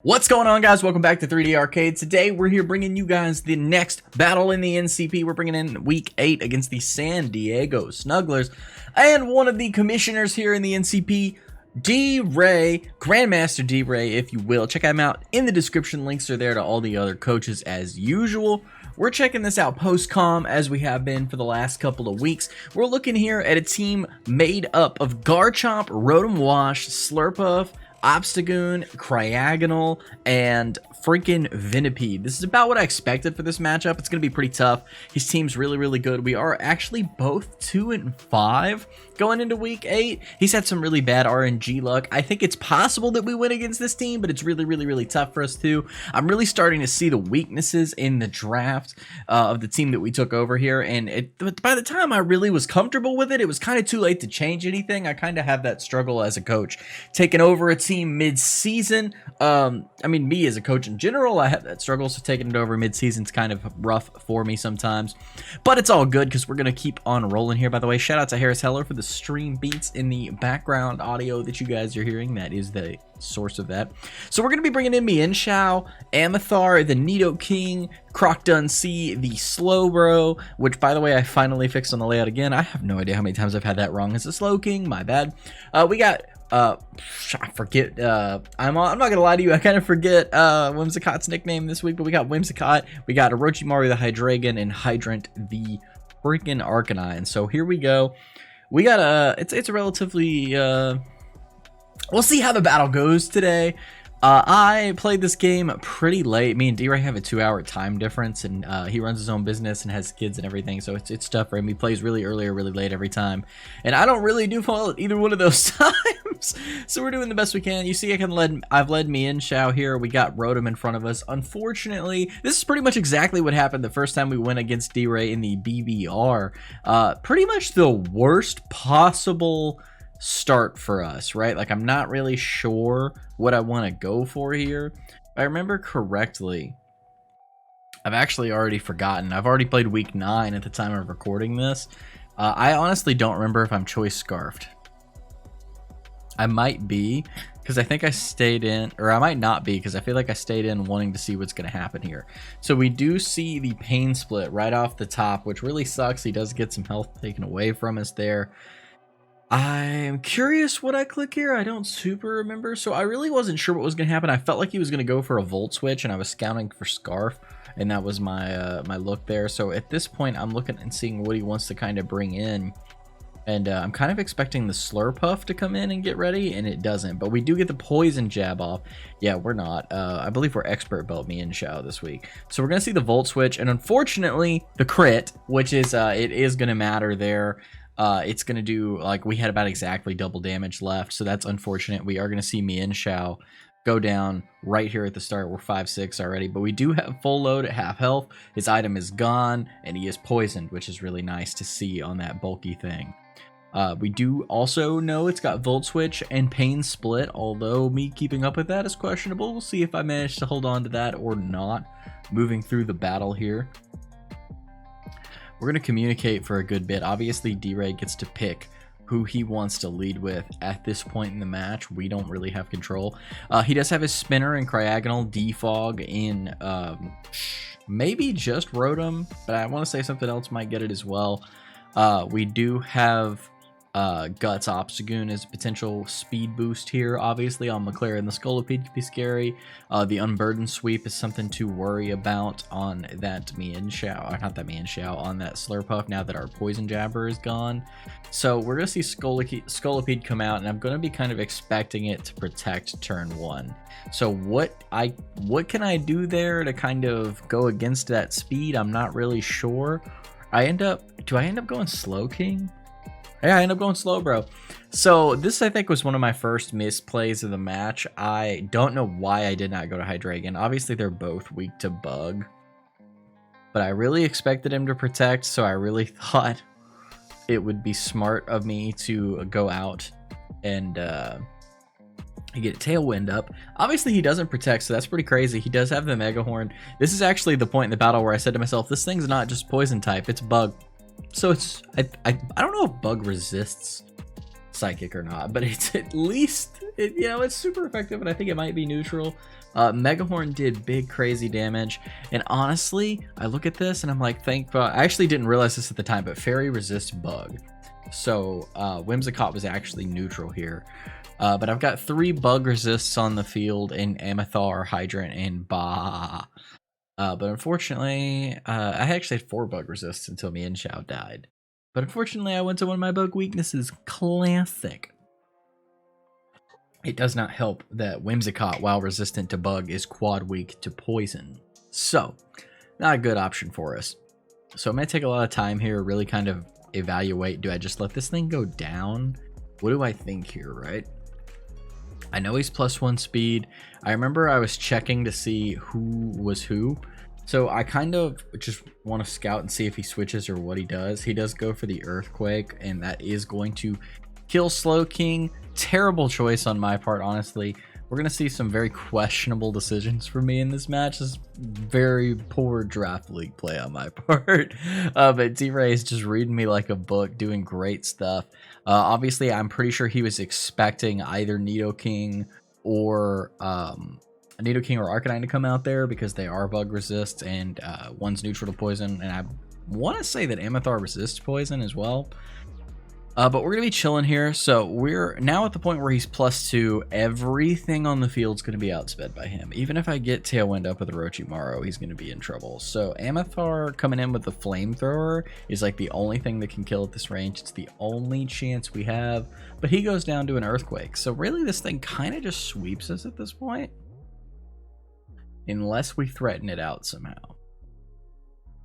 What's going on, guys? Welcome back to 3D Arcade. Today we're here bringing you guys the next battle in the NCP. We're bringing in week 8 against the San Diego Snugglers and one of the commissioners here in the NCP, D.rey, Grandmaster D.rey, if you will. Check him out in the description. Links are there to all the other coaches as usual. We're checking this out post-com as we have been for the last couple of weeks. We're looking here at a team made up of Garchomp, Rotom Wash, Slurpuff, Obstagoon, Cryogonal, and freaking Venipede. This is about what I expected for this matchup. It's going to be pretty tough. His team's really good. We are actually both 2-5 going into week 8. He's had some really bad RNG luck. I think it's possible that we win against this team, but it's really tough for us too. I'm really starting to see the weaknesses in the draft of the team that we took over here, and by the time I really was comfortable with it, it was kind of too late to change anything. I kind of have that struggle as a coach. Taking over a team mid-season, I mean, me as a coach in general, I have that struggle, so taking it over mid-season is kind of rough for me sometimes, but it's all good because we're going to keep on rolling here. By the way, shout out to Harris Heller for the stream beats in the background audio that you guys are hearing. That is the source of that. So we're going to be bringing in Mienshao, Amathar, the Nidoking, Croc-Dun-C, the Slowbro, which, by the way, I finally fixed on the layout again. I have no idea how many times I've had that wrong. It's a Slowking, my bad. We got I forget, I'm not gonna lie to you, I kind of forget Whimsicott's nickname this week, but we got Whimsicott, we got Orochimaru the Hydreigon, and Hydrant the freaking Arcanine. So here we go. We got it's a relatively we'll see how the battle goes today. I played this game pretty late. Me and D.rey have a 2-hour time difference, and he runs his own business and has kids and everything, so it's tough for him. He plays really early or really late every time, and I don't really do well at either one of those times. So we're doing the best we can. You see, I've led Mienshao here. We got Rotom in front of us. Unfortunately, this is pretty much exactly what happened the first time we went against D.rey in the BBR. Pretty much the worst possible start for us, right? Like, I'm not really sure what I want to go for here. If I remember correctly, I've actually already forgotten. I've already played week 9 at the time of recording this. I honestly don't remember if I'm choice scarfed. I might be, because I think I stayed in, or I might not be, because I feel like I stayed in wanting to see what's going to happen here. So we do see the pain split right off the top, which really sucks. He does get some health taken away from us there. I'm curious what I click here. I don't super remember, so I really wasn't sure what was going to happen. I felt like he was going to go for a Volt Switch, and I was scouting for Scarf, and that was my my look there. So at this point, I'm looking and seeing what he wants to kind of bring in, and I'm kind of expecting the Slurpuff to come in and get ready, and it doesn't. But we do get the Poison Jab off. Yeah, we're not. I believe we're Expert Belt Mienshao this week. So we're going to see the Volt Switch, and unfortunately, the crit, which is, it is going to matter there. It's going to do, like, we had about exactly double damage left, so that's unfortunate. We are going to see Mienshao go down right here at the start. We're 5-6 already, but we do have full load at half health. His item is gone, and he is poisoned, which is really nice to see on that bulky thing. We do also know it's got Volt Switch and Pain Split, although me keeping up with that is questionable. We'll see if I manage to hold on to that or not moving through the battle here. We're going to communicate for a good bit. Obviously, D.rey gets to pick who he wants to lead with at this point in the match. We don't really have control. He does have his Spinner and Cryogonal, Defog in maybe just Rotom, but I want to say something else might get it as well. We do have Guts Obstagoon as a potential speed boost here. Obviously, on McLaren, the Scolipede could be scary. The Unburdened Sweep is something to worry about on that Mienshao, or not that Mienshao, on that Slurpuff now that our Poison Jabber is gone. So we're going to see Scolipede come out, and I'm going to be kind of expecting it to protect turn 1. So what can I do there to kind of go against that speed? I'm not really sure. Do I end up going Slowking? Yeah, I end up going Slowbro. So this, I think, was one of my first misplays of the match. I don't know why I did not go to Hydreigon. Obviously, they're both weak to Bug, but I really expected him to protect, so I really thought it would be smart of me to go out and get Tailwind up. Obviously, he doesn't protect, so that's pretty crazy. He does have the Mega Horn. This is actually the point in the battle where I said to myself, this thing's not just Poison type, it's Bug. So it's, I don't know if Bug resists Psychic or not, but it's at least, you know, it's super effective, and I think it might be neutral. Megahorn did big crazy damage, and honestly, I look at this and I'm like, thank God. I actually didn't realize this at the time, but Fairy resists bug. So Whimsicott was actually neutral here. But I've got 3 bug resists on the field in Amathar, Hydrant, and Ba. But unfortunately, I actually had 4 bug resists until Mienshao died. But unfortunately, I went to one of my bug weaknesses, Classic. It does not help that Whimsicott, while resistant to bug, is quad weak to poison. So, not a good option for us. So I'm going to take a lot of time here, really kind of evaluate, do I just let this thing go down? What do I think here, right? I know he's +1 speed. I remember I was checking to see who was who. So I kind of just want to scout and see if he switches or what he does. He does go for the Earthquake, and that is going to kill Slowking. Terrible choice on my part, honestly. We're going to see some very questionable decisions for me in this match. This is very poor draft league play on my part. But D.rey is just reading me like a book, doing great stuff. Obviously, I'm pretty sure he was expecting either Nidoking or Arcanine to come out there because they are bug resist, and one's neutral to poison. And I want to say that Amathar resists poison as well. But we're going to be chilling here. So we're now at the point where he's +2. Everything on the field is going to be outsped by him. Even if I get Tailwind up with Orochimaru, he's going to be in trouble. So Amathar coming in with the Flamethrower is like the only thing that can kill at this range. It's the only chance we have. But he goes down to an Earthquake. So really this thing kind of just sweeps us at this point. Unless we threaten it out somehow.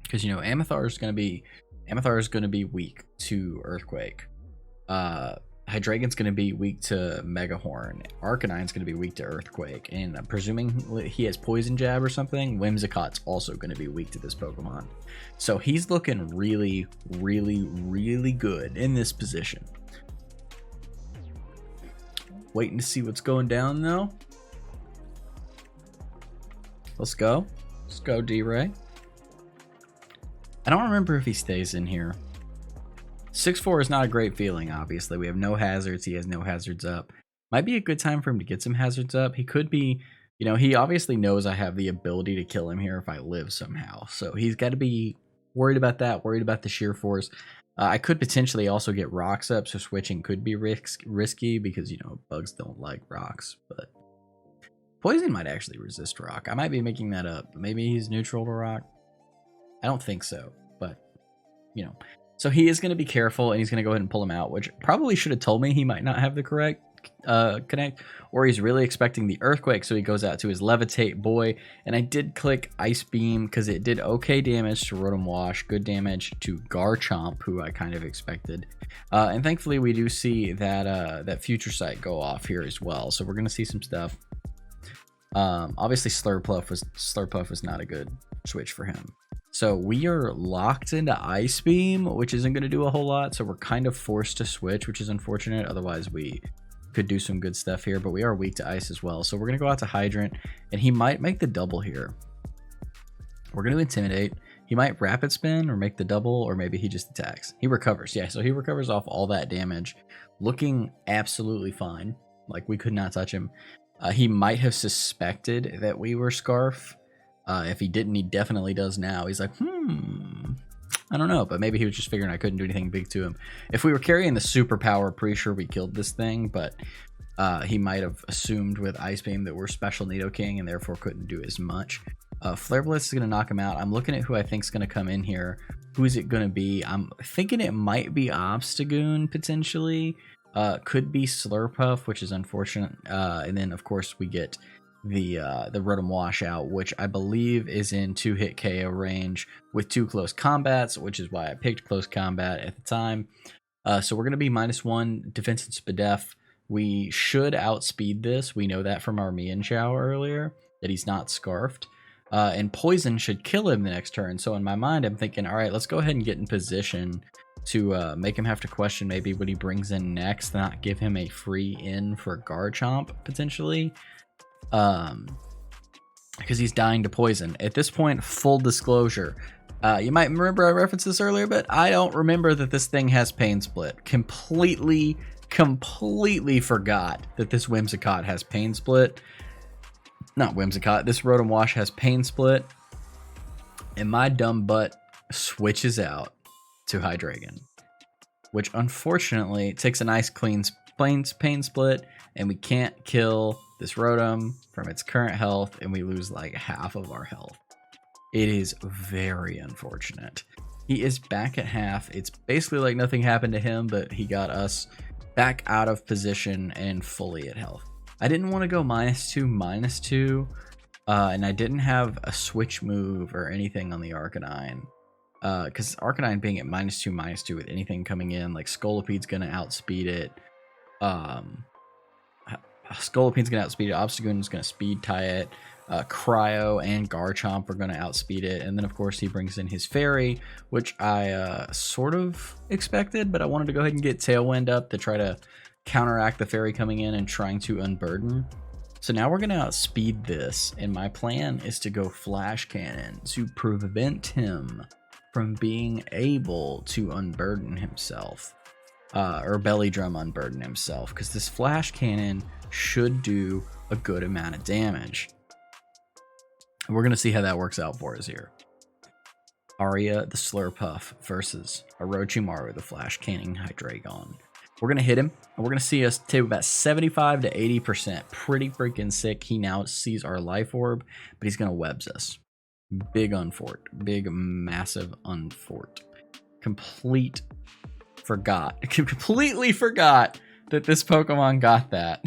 Because, you know, Amathar is going to be weak to Earthquake. Hydreigon's going to be weak to Megahorn. Arcanine's going to be weak to Earthquake. And I'm presuming he has Poison Jab or something. Whimsicott's also going to be weak to this Pokemon. So he's looking really, really, really good in this position. Waiting to see what's going down, though. Let's go. Let's go, D.rey. I don't remember if he stays in here. 6-4 is not a great feeling, obviously. We have no hazards. He has no hazards up. Might be a good time for him to get some hazards up. He could be, you know, he obviously knows I have the ability to kill him here if I live somehow. So he's got to be worried about that, worried about the sheer force. I could potentially also get rocks up, so switching could be risky because, you know, bugs don't like rocks. But poison might actually resist rock. I might be making that up. Maybe he's neutral to rock. I don't think so, but, you know. So he is going to be careful, and he's going to go ahead and pull him out, which probably should have told me he might not have the correct connect, or he's really expecting the Earthquake, so he goes out to his Levitate boy. And I did click Ice Beam because it did okay damage to Rotom Wash, good damage to Garchomp, who I kind of expected. And thankfully, we do see that that Future Sight go off here as well, so we're going to see some stuff. Obviously, Slurpuff was not a good switch for him. So we are locked into Ice Beam, which isn't going to do a whole lot. So we're kind of forced to switch, which is unfortunate. Otherwise, we could do some good stuff here. But we are weak to Ice as well. So we're going to go out to Hydrant, and he might make the double here. We're going to Intimidate. He might Rapid Spin or make the double, or maybe he just attacks. He recovers. Yeah, so he recovers off all that damage. Looking absolutely fine. Like, we could not touch him. He might have suspected that we were Scarf. If he didn't, he definitely does now. He's like, I don't know, but maybe he was just figuring I couldn't do anything big to him. If we were carrying the superpower, pretty sure we killed this thing, but he might have assumed with Ice Beam that we're Special Nidoking and therefore couldn't do as much. Flare Blitz is going to knock him out. I'm looking at who I think is going to come in here. Who is it going to be? I'm thinking it might be Obstagoon, potentially. Could be Slurpuff, which is unfortunate. And then, of course, we get the Rotom Washout, which I believe is in 2-hit KO range with 2 close combats, which is why I picked close combat at the time. So we're going to be -1 defense and Spadef. We should outspeed this. We know that from our Mienshao earlier, that he's not Scarfed. And Poison should kill him the next turn. So in my mind, I'm thinking, all right, let's go ahead and get in position to make him have to question maybe what he brings in next, not give him a free in for Garchomp, potentially. Because he's dying to poison. At this point, full disclosure, you might remember I referenced this earlier, but I don't remember that this thing has Pain Split. Completely forgot that this Whimsicott has Pain Split. not Whimsicott. This Rotom Wash has Pain Split, and my dumb butt switches out to Hydreigon, which unfortunately takes a nice clean Pain Split, and we can't kill this Rotom from its current health, and we lose like half of our health. It is very unfortunate. He is back at half. It's basically like nothing happened to him, but he got us back out of position and fully at health. I didn't want to go -2, and I didn't have a switch move or anything on the Arcanine. Because Arcanine being at -2 with anything coming in, like Scolopede's going to outspeed it. Scolopede's going to outspeed it. Obstagoon's going to speed tie it. Cryo and Garchomp are going to outspeed it. And then, of course, he brings in his Fairy, which I sort of expected, but I wanted to go ahead and get Tailwind up to try to counteract the Fairy coming in and trying to unburden. So now we're going to outspeed this, and my plan is to go Flash Cannon to prevent him from being able to unburden himself, or Belly Drum unburden himself, because this Flash Cannon should do a good amount of damage. And we're going to see how that works out for us here. Aria the Slurpuff versus Orochimaru the Flash Cannon Hydreigon. We're going to hit him, and we're going to see us take about 75 to 80%. Pretty freaking sick. He now sees our Life Orb, but he's going to webs us. Big unfort. Big, massive unfort. Completely forgot that this Pokemon got that.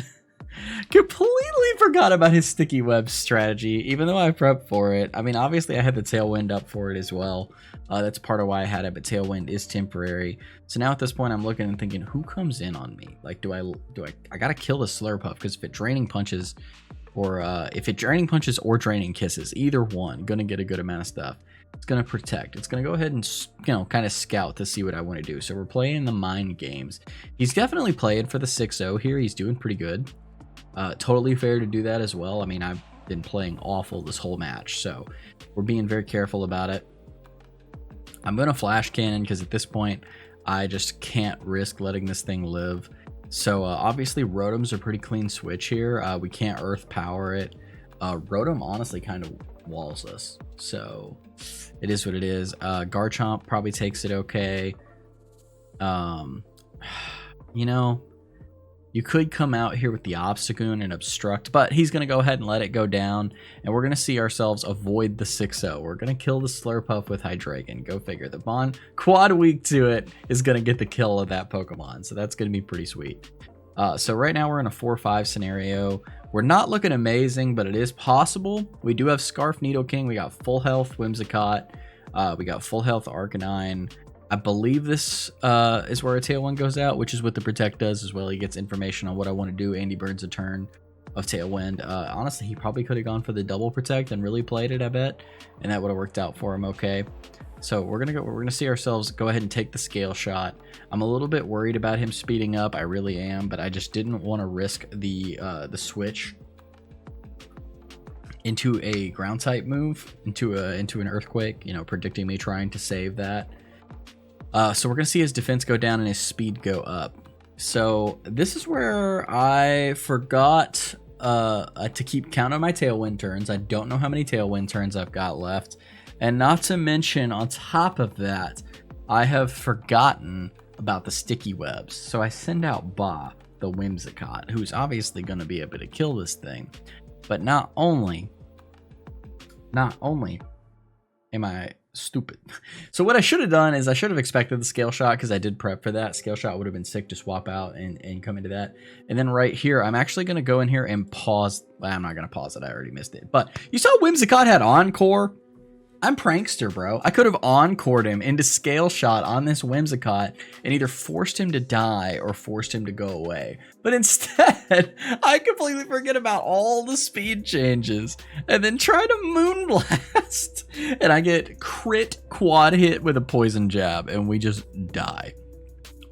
Completely forgot about his sticky web strategy, even though I prepped for it. I mean, obviously I had the Tailwind up for it as well. That's part of why I had it, but Tailwind is temporary. So now at this point I'm looking and thinking, who comes in on me? Like, I gotta kill the Slurpuff, because if it Draining Punches or Draining Kisses, either one, gonna get a good amount of stuff. It's gonna protect. It's gonna go ahead and, you know, kind of scout to see what I want to do. So we're playing the mind games. He's definitely playing for the 6-0 here. He's doing pretty good. Totally fair to do that as well. I mean, I've been playing awful this whole match, so we're being very careful about it. I'm going to Flash Cannon because at this point, I just can't risk letting this thing live. So obviously, Rotoms are pretty clean switch here. We can't Earth Power it. Rotom honestly kind of walls us, so it is what it is. Garchomp probably takes it okay. You know, you could come out here with the Obstagoon and Obstruct, but he's going to go ahead and let it go down, and we're going to see ourselves avoid the 6-0. We're going to kill the Slurpuff with Hydreigon. Go figure. The Bond quad weak to it is going to get the kill of that Pokemon, so that's going to be pretty sweet. So right now we're in a 4-5 scenario. We're not looking amazing, but it is possible. We do have Scarf Nidoking. We got full health Whimsicott. We got full health Arcanine. I believe this is where a Tailwind goes out, which is what the Protect does as well. He gets information on what I want to do. Andy burns a turn of Tailwind. Honestly, he probably could have gone for the double Protect and really played it, I bet, and that would have worked out for him okay. So we're gonna see ourselves go ahead and take the Scale Shot. I'm a little bit worried about him speeding up. I really am, but I just didn't want to risk the switch into a ground type move, into an Earthquake. You know, predicting me trying to save that. So we're going to see his defense go down and his speed go up. So this is where I forgot to keep count on my Tailwind turns. I don't know how many Tailwind turns I've got left. And not to mention, on top of that, I have forgotten about the sticky webs. So I send out Ba, the Whimsicott, who's obviously going to be able to kill this thing. But not only am I stupid. So what I should have done is I should have expected the Scale Shot, because I did prep for that. Scale Shot would have been sick to swap out and come into that. And then right here, I'm actually going to go in here and pause. Well, I'm not going to pause it. I already missed it. But you saw Whimsicott had Encore. I'm prankster, bro. I could have encored him into Scale Shot on this Whimsicott and either forced him to die or forced him to go away. But instead, I completely forget about all the speed changes and then try to Moonblast. And I get crit quad hit with a Poison Jab, and we just die.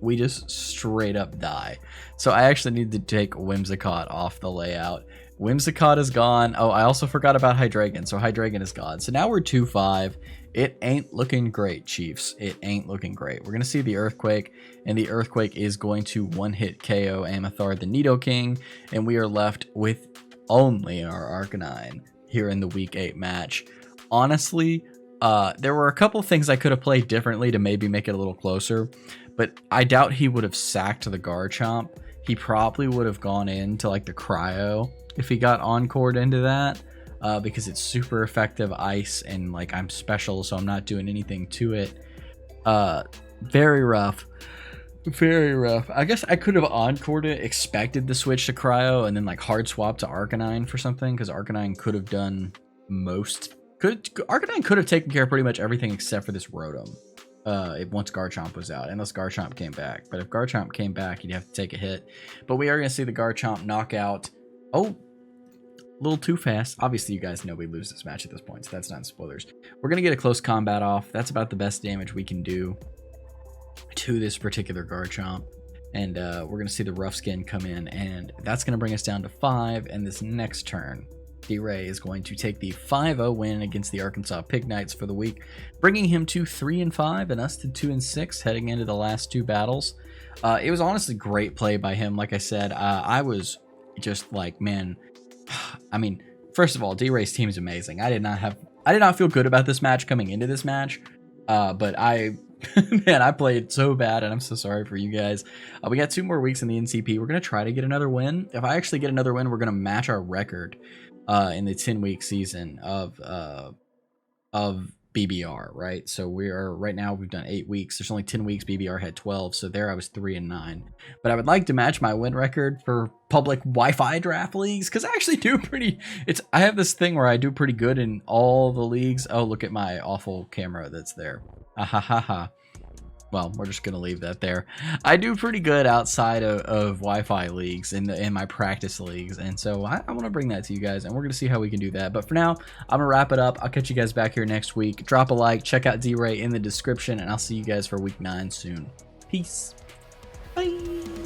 We just straight up die. So I actually need to take Whimsicott off the layout. Whimsicott is gone. Oh, I also forgot about Hydreigon. So Hydreigon is gone. So now we're 2-5. It ain't looking great, Chiefs. It ain't looking great. We're going to see the Earthquake, and the Earthquake is going to one-hit KO Amathar the Nidoking, and we are left with only our Arcanine here in the week 8 match. Honestly, there were a couple things I could have played differently to maybe make it a little closer, but I doubt he would have sacked the Garchomp. He probably would have gone into like the Cryo if he got encored into that, because it's super effective ice and like I'm special, so I'm not doing anything to it. Very rough. Very rough. I guess I could have encored it, expected the switch to Cryo, and then like hard swap to Arcanine for something, because Arcanine could have done most. Arcanine could have taken care of pretty much everything except for this Rotom. Once Garchomp was out, unless Garchomp came back. But if Garchomp came back, you'd have to take a hit. But we are going to see the Garchomp knockout. Oh, a little too fast. Obviously, you guys know we lose this match at this point, so that's not spoilers. We're going to get a close combat off. That's about the best damage we can do to this particular Garchomp. And we're going to see the Rough Skin come in, and that's going to bring us down to 5. And this next turn, D.rey is going to take the 5-0 win against the Arkansas Pigknights for the week, bringing him to 3-5 and us to 2-6 heading into the last 2 battles. It was honestly great play by him. Like I said, I was just like, man, I mean, first of all, D.rey's team is amazing. I did not feel good about this match coming into this match, but man, I played so bad, and I'm so sorry for you guys. We got 2 more weeks in the NCP. We're going to try to get another win. If I actually get another win, we're going to match our record in the 10-week season of BBR, right? So we are right now, we've done 8 weeks. There's only 10 weeks. BBR had 12, so there I was 3-9. But I would like to match my win record for public Wi-Fi draft leagues, because I actually do pretty. I have this thing where I do pretty good in all the leagues. Oh, look at my awful camera that's there. Ha. Well, we're just going to leave that there. I do pretty good outside of Wi-Fi leagues in my practice leagues. And so I want to bring that to you guys, and we're going to see how we can do that. But for now, I'm going to wrap it up. I'll catch you guys back here next week. Drop a like, check out D.rey in the description, and I'll see you guys for week 9 soon. Peace. Bye.